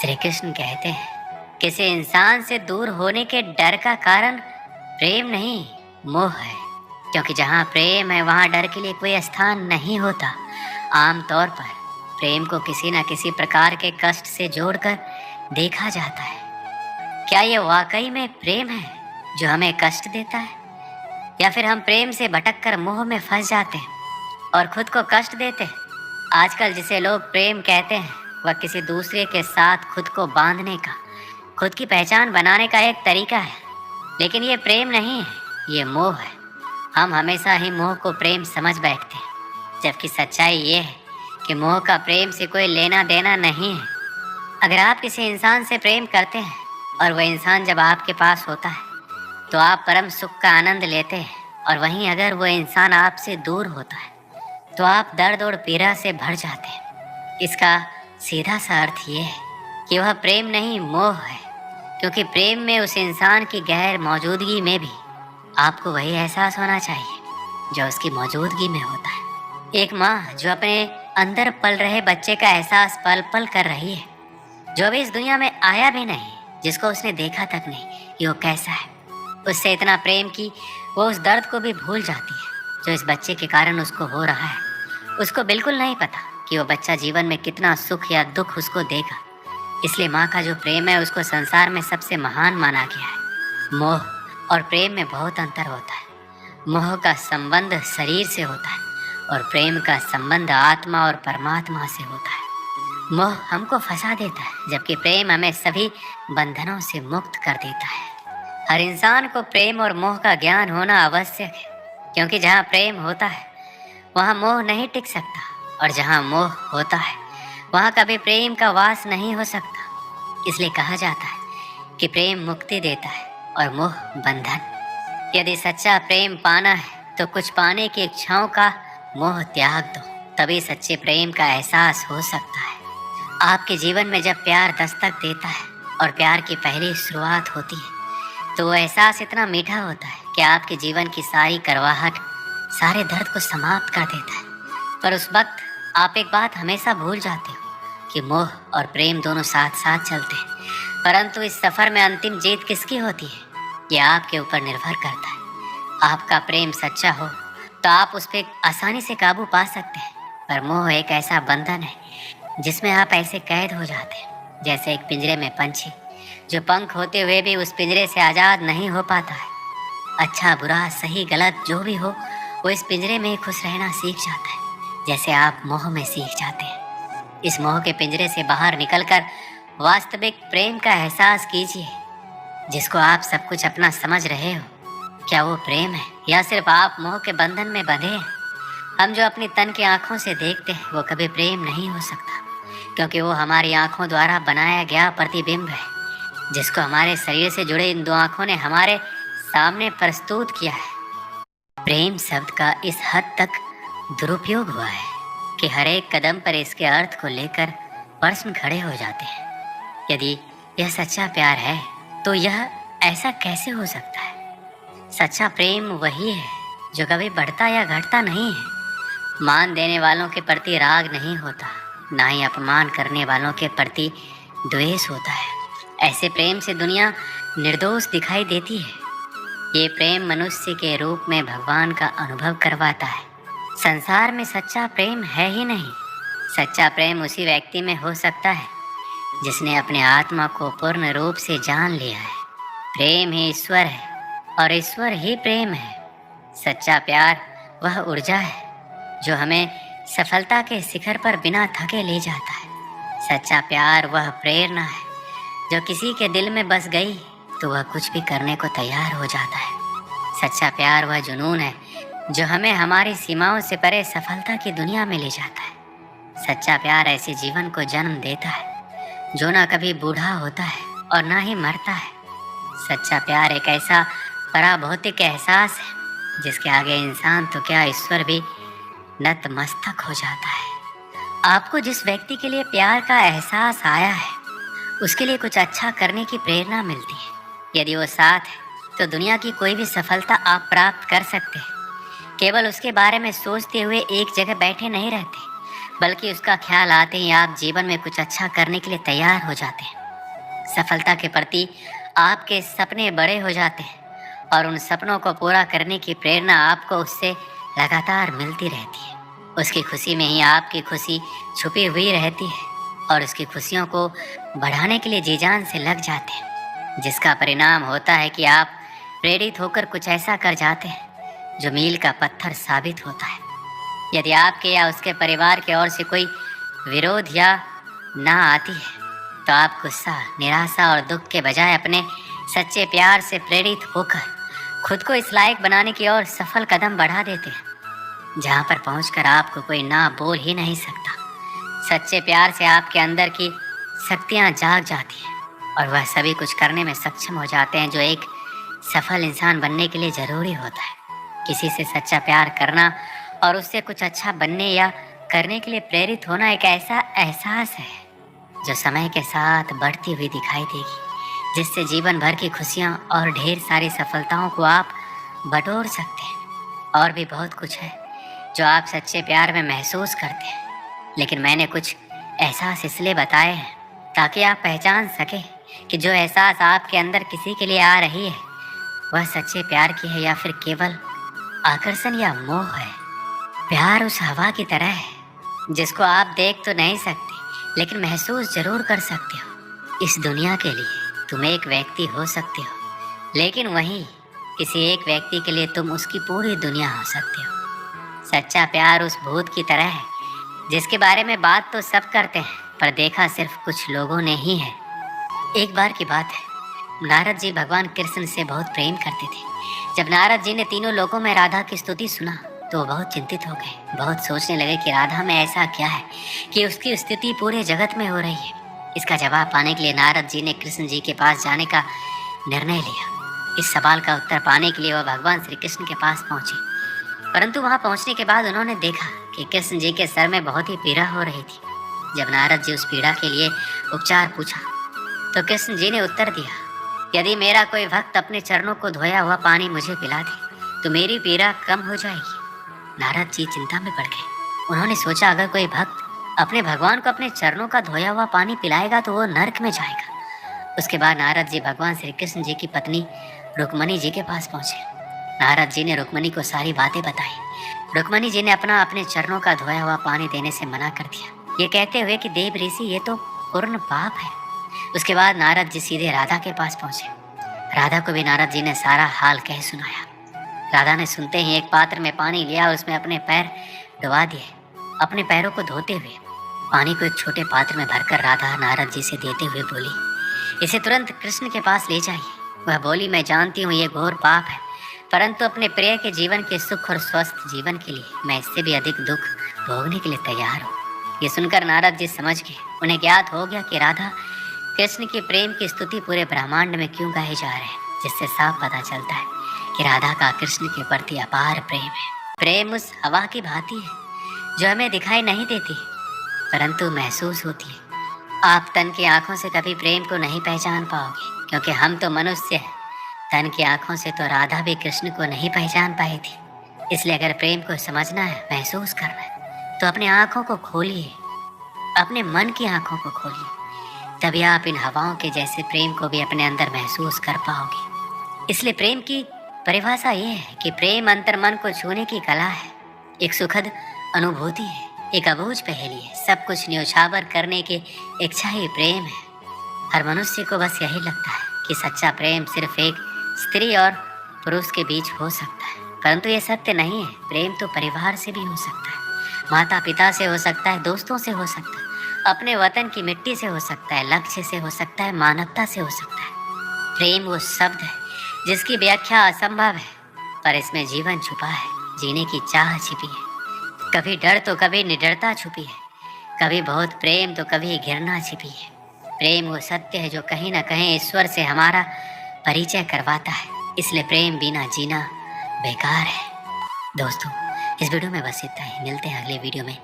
श्री कृष्ण कहते हैं, किसी इंसान से दूर होने के डर का कारण प्रेम नहीं, मोह है। क्योंकि जहाँ प्रेम है वहाँ डर के लिए कोई स्थान नहीं होता। आमतौर पर प्रेम को किसी न किसी प्रकार के कष्ट से जोड़कर देखा जाता है। क्या ये वाकई में प्रेम है जो हमें कष्ट देता है, या फिर हम प्रेम से भटक कर मोह में फंस जाते हैं और खुद को कष्ट देते हैं? आजकल जिसे लोग प्रेम कहते हैं वह किसी दूसरे के साथ खुद को बांधने का, खुद की पहचान बनाने का एक तरीका है। लेकिन ये प्रेम नहीं है, ये मोह है। हम हमेशा ही मोह को प्रेम समझ बैठते हैं, जबकि सच्चाई ये है कि मोह का प्रेम से कोई लेना देना नहीं है। अगर आप किसी इंसान से प्रेम करते हैं और वह इंसान जब आपके पास होता है तो आप परम सुख का आनंद लेते हैं, और वहीं अगर वह इंसान आपसे दूर होता है तो आप दर्द और पीड़ा से भर जाते हैं। इसका सीधा सा अर्थ ये है कि वह प्रेम नहीं, मोह है। क्योंकि प्रेम में उस इंसान की गैर मौजूदगी में भी आपको वही एहसास होना चाहिए जो उसकी मौजूदगी में होता है। एक माँ जो अपने अंदर पल रहे बच्चे का एहसास पल पल कर रही है, जो अभी इस दुनिया में आया भी नहीं, जिसको उसने देखा तक नहीं कि वो कैसा है, उससे इतना प्रेम कि वो उस दर्द को भी भूल जाती है जो इस बच्चे के कारण उसको हो रहा है। उसको बिल्कुल नहीं पता कि वो बच्चा जीवन में कितना सुख या दुख उसको देगा। इसलिए माँ का जो प्रेम है उसको संसार में सबसे महान माना गया है। मोह और प्रेम में बहुत अंतर होता है। मोह का संबंध शरीर से होता है और प्रेम का संबंध आत्मा और परमात्मा से होता है। मोह हमको फंसा देता है, जबकि प्रेम हमें सभी बंधनों से मुक्त कर देता है। हर इंसान को प्रेम और मोह का ज्ञान होना आवश्यक है, क्योंकि जहाँ प्रेम होता है वहाँ मोह नहीं टिक सकता, और जहाँ मोह होता है वहाँ कभी प्रेम का वास नहीं हो सकता। इसलिए कहा जाता है कि प्रेम मुक्ति देता है और मोह बंधन। यदि सच्चा प्रेम पाना है तो कुछ पाने की इच्छाओं का मोह त्याग दो, तभी सच्चे प्रेम का एहसास हो सकता है। आपके जीवन में जब प्यार दस्तक देता है और प्यार की पहली शुरुआत होती है तो वो एहसास इतना मीठा होता है कि आपके जीवन की सारी करवाहट, सारे दर्द को समाप्त कर देता है। पर उस वक्त आप एक बात हमेशा भूल जाते हो कि मोह और प्रेम दोनों साथ साथ चलते हैं, परंतु इस सफ़र में अंतिम जीत किसकी होती है ये आपके ऊपर निर्भर करता है। आपका प्रेम सच्चा हो तो आप उस पर आसानी से काबू पा सकते हैं, पर मोह एक ऐसा बंधन है जिसमें आप ऐसे कैद हो जाते हैं जैसे एक पिंजरे में पंछी जो पंख होते हुए भी उस पिंजरे से आज़ाद नहीं हो पाता है। अच्छा बुरा सही गलत जो भी हो वो इस पिंजरे में ही खुश रहना सीख जाता है, जैसे आप मोह में सीख जाते हैं। इस मोह के पिंजरे से बाहर निकलकर वास्तविक प्रेम का एहसास कीजिए, जिसको आप सब कुछ अपना समझ रहे हो। क्या वो प्रेम है या सिर्फ आप मोह के बंधन में बंधे हैं? हम जो अपनी तन की आंखों से देखते हैं वो कभी प्रेम नहीं हो सकता, क्योंकि वो हमारी आंखों द्वारा बनाया गया प्रतिबिंब है, जिसको हमारे शरीर से जुड़े इन दो आंखों ने हमारे सामने प्रस्तुत किया है। प्रेम शब्द का इस हद तक दुरुपयोग हुआ है कि हर एक कदम पर इसके अर्थ को लेकर प्रश्न खड़े हो जाते हैं। यदि यह सच्चा प्यार है तो यह ऐसा कैसे हो सकता है? सच्चा प्रेम वही है जो कभी बढ़ता या घटता नहीं है। मान देने वालों के प्रति राग नहीं होता, ना ही अपमान करने वालों के प्रति द्वेष होता है। ऐसे प्रेम से दुनिया निर्दोष दिखाई देती है। ये प्रेम मनुष्य के रूप में भगवान का अनुभव करवाता है। संसार में सच्चा प्रेम है ही नहीं। सच्चा प्रेम उसी व्यक्ति में हो सकता है जिसने अपने आत्मा को पूर्ण रूप से जान लिया है। प्रेम ही ईश्वर है और ईश्वर ही प्रेम है। सच्चा प्यार वह ऊर्जा है जो हमें सफलता के शिखर पर बिना थके ले जाता है। सच्चा प्यार वह प्रेरणा है जो किसी के दिल में बस गई तो वह कुछ भी करने को तैयार हो जाता है। सच्चा प्यार वह जुनून है जो हमें हमारी सीमाओं से परे सफलता की दुनिया में ले जाता है। सच्चा प्यार ऐसे जीवन को जन्म देता है जो ना कभी बूढ़ा होता है और ना ही मरता है। सच्चा प्यार एक ऐसा पराभौतिक एहसास है जिसके आगे इंसान तो क्या ईश्वर भी नतमस्तक हो जाता है। आपको जिस व्यक्ति के लिए प्यार का एहसास आया है उसके लिए कुछ अच्छा करने की प्रेरणा मिलती है। यदि वो साथ है तो दुनिया की कोई भी सफलता आप प्राप्त कर सकते हैं। केवल उसके बारे में सोचते हुए एक जगह बैठे नहीं रहते, बल्कि उसका ख्याल आते ही आप जीवन में कुछ अच्छा करने के लिए तैयार हो जाते हैं। सफलता के प्रति आपके सपने बड़े हो जाते हैं और उन सपनों को पूरा करने की प्रेरणा आपको उससे लगातार मिलती रहती है। उसकी खुशी में ही आपकी खुशी छुपी हुई रहती है और उसकी खुशियों को बढ़ाने के लिए जी जान से लग जाते हैं, जिसका परिणाम होता है कि आप प्रेरित होकर कुछ ऐसा कर जाते हैं जो मील का पत्थर साबित होता है। यदि आपके या उसके परिवार की ओर से कोई विरोध या ना आती है तो आप गुस्सा, निराशा और दुख के बजाय अपने सच्चे प्यार से प्रेरित होकर खुद को इस लायक बनाने की ओर सफल कदम बढ़ा देते हैं जहां पर पहुंचकर आपको कोई ना बोल ही नहीं सकता। सच्चे प्यार से आपके अंदर की शक्तियां जाग जाती हैं और वह सभी कुछ करने में सक्षम हो जाते हैं जो एक सफल इंसान बनने के लिए ज़रूरी होता है। किसी से सच्चा प्यार करना और उससे कुछ अच्छा बनने या करने के लिए प्रेरित होना एक ऐसा एहसास है जो समय के साथ बढ़ती हुई दिखाई देगी, जिससे जीवन भर की खुशियाँ और ढेर सारी सफलताओं को आप बटोर सकते हैं। और भी बहुत कुछ है जो आप सच्चे प्यार में महसूस करते हैं, लेकिन मैंने कुछ एहसास इसलिए बताए हैं ताकि आप पहचान सकें कि जो एहसास आपके अंदर किसी के लिए आ रही है वह सच्चे प्यार की है या फिर केवल आकर्षण या मोह है। प्यार उस हवा की तरह है जिसको आप देख तो नहीं सकते लेकिन महसूस जरूर कर सकते हो। इस दुनिया के लिए तुम एक व्यक्ति हो सकते हो, लेकिन वहीं किसी एक व्यक्ति के लिए तुम उसकी पूरी दुनिया हो सकते हो। सच्चा प्यार उस भूत की तरह है जिसके बारे में बात तो सब करते हैं पर देखा सिर्फ कुछ लोगों ने ही है। एक बार की बात है, नारद जी भगवान कृष्ण से बहुत प्रेम करते थे। जब नारद जी ने तीनों लोकों में राधा की स्तुति सुना तो वो बहुत चिंतित हो गए। बहुत सोचने लगे कि राधा में ऐसा क्या है कि उसकी स्तुति पूरे जगत में हो रही है। इसका जवाब पाने के लिए नारद जी ने कृष्ण जी के पास जाने का निर्णय लिया। इस सवाल का उत्तर पाने के लिए वह भगवान श्री कृष्ण के पास पहुंचे, परंतु वहां पहुंचने के बाद उन्होंने देखा कि कृष्ण जी के सर में बहुत ही पीड़ा हो रही थी। जब नारद जी उस पीड़ा के लिए उपचार पूछा तो कृष्ण जी ने उत्तर दिया, यदि मेरा कोई भक्त अपने चरणों को धोया हुआ पानी मुझे पिला दे तो मेरी पीड़ा कम हो जाएगी। नारद जी चिंता में पड़ गए। उन्होंने सोचा अगर कोई भक्त अपने भगवान को अपने चरणों का धोया हुआ पानी पिलाएगा तो वो नरक में जाएगा। उसके बाद नारद जी भगवान श्री कृष्ण जी की पत्नी रुक्मणी जी के पास पहुंचे। नारद जी ने रुक्मणी को सारी बातें बताई। रुक्मणी जी ने अपने चरणों का धोया हुआ पानी देने से मना कर दिया, ये कहते हुए कि देव ऋषि ये तो पूर्ण पाप है। उसके बाद नारद जी सीधे राधा के पास पहुंचे। राधा को भी नारद जी ने सारा हाल कह सुनाया। राधा ने सुनते ही एक पात्र में पानी लिया और उसमें अपने पैर डुबा दिए। अपने पैरों को धोते हुए पानी को एक छोटे पात्र में भरकर राधा नारद जी से देते हुए बोली, इसे तुरंत कृष्ण के पास ले जाइए। वह बोली, मैं जानती हूँ ये घोर पाप है, परंतु अपने प्रिय के जीवन के सुख और स्वस्थ जीवन के लिए मैं इससे भी अधिक दुख भोगने के लिए तैयार हूँ। ये सुनकर नारद जी समझ गए। उन्हें ज्ञात हो गया कि राधा कृष्ण के प्रेम की स्तुति पूरे ब्रह्मांड में क्यों गाए जा रहे हैं, जिससे साफ पता चलता है कि राधा का कृष्ण के प्रति अपार प्रेम है। प्रेम उस हवा की भांति है जो हमें दिखाई नहीं देती परंतु महसूस होती है। आप तन की आंखों से कभी प्रेम को नहीं पहचान पाओगे क्योंकि हम तो मनुष्य हैं। तन की आंखों से तो राधा भी कृष्ण को नहीं पहचान पाई थी। इसलिए अगर प्रेम को समझना है, महसूस करना है तो अपनी आंखों को खोलिए, अपने मन की आंखों को खोलिए, तभी आप इन हवाओं के जैसे प्रेम को भी अपने अंदर महसूस कर पाओगे। इसलिए प्रेम की परिभाषा ये है कि प्रेम अंतर्मन को छूने की कला है, एक सुखद अनुभूति है, एक अबूझ पहेली है। सब कुछ न्योछावर करने की इच्छा ही प्रेम है। हर मनुष्य को बस यही लगता है कि सच्चा प्रेम सिर्फ एक स्त्री और पुरुष के बीच हो सकता है, परंतु ये सत्य नहीं है। प्रेम तो परिवार से भी हो सकता है, माता पिता से हो सकता है, दोस्तों से हो सकता है, अपने वतन की मिट्टी से हो सकता है, लक्ष्य से हो सकता है, मानवता से हो सकता है। प्रेम वो शब्द है जिसकी व्याख्या असंभव है, पर इसमें जीवन छुपा है, जीने की चाह छिपी है। कभी डर तो कभी निडरता छुपी है, कभी बहुत प्रेम तो कभी घृणा छिपी है। प्रेम वो सत्य है जो कहीं ना कहीं ईश्वर से हमारा परिचय करवाता है। इसलिए प्रेम बिना जीना बेकार है। दोस्तों, इस वीडियो में बस इतना ही। मिलते हैं अगले वीडियो में।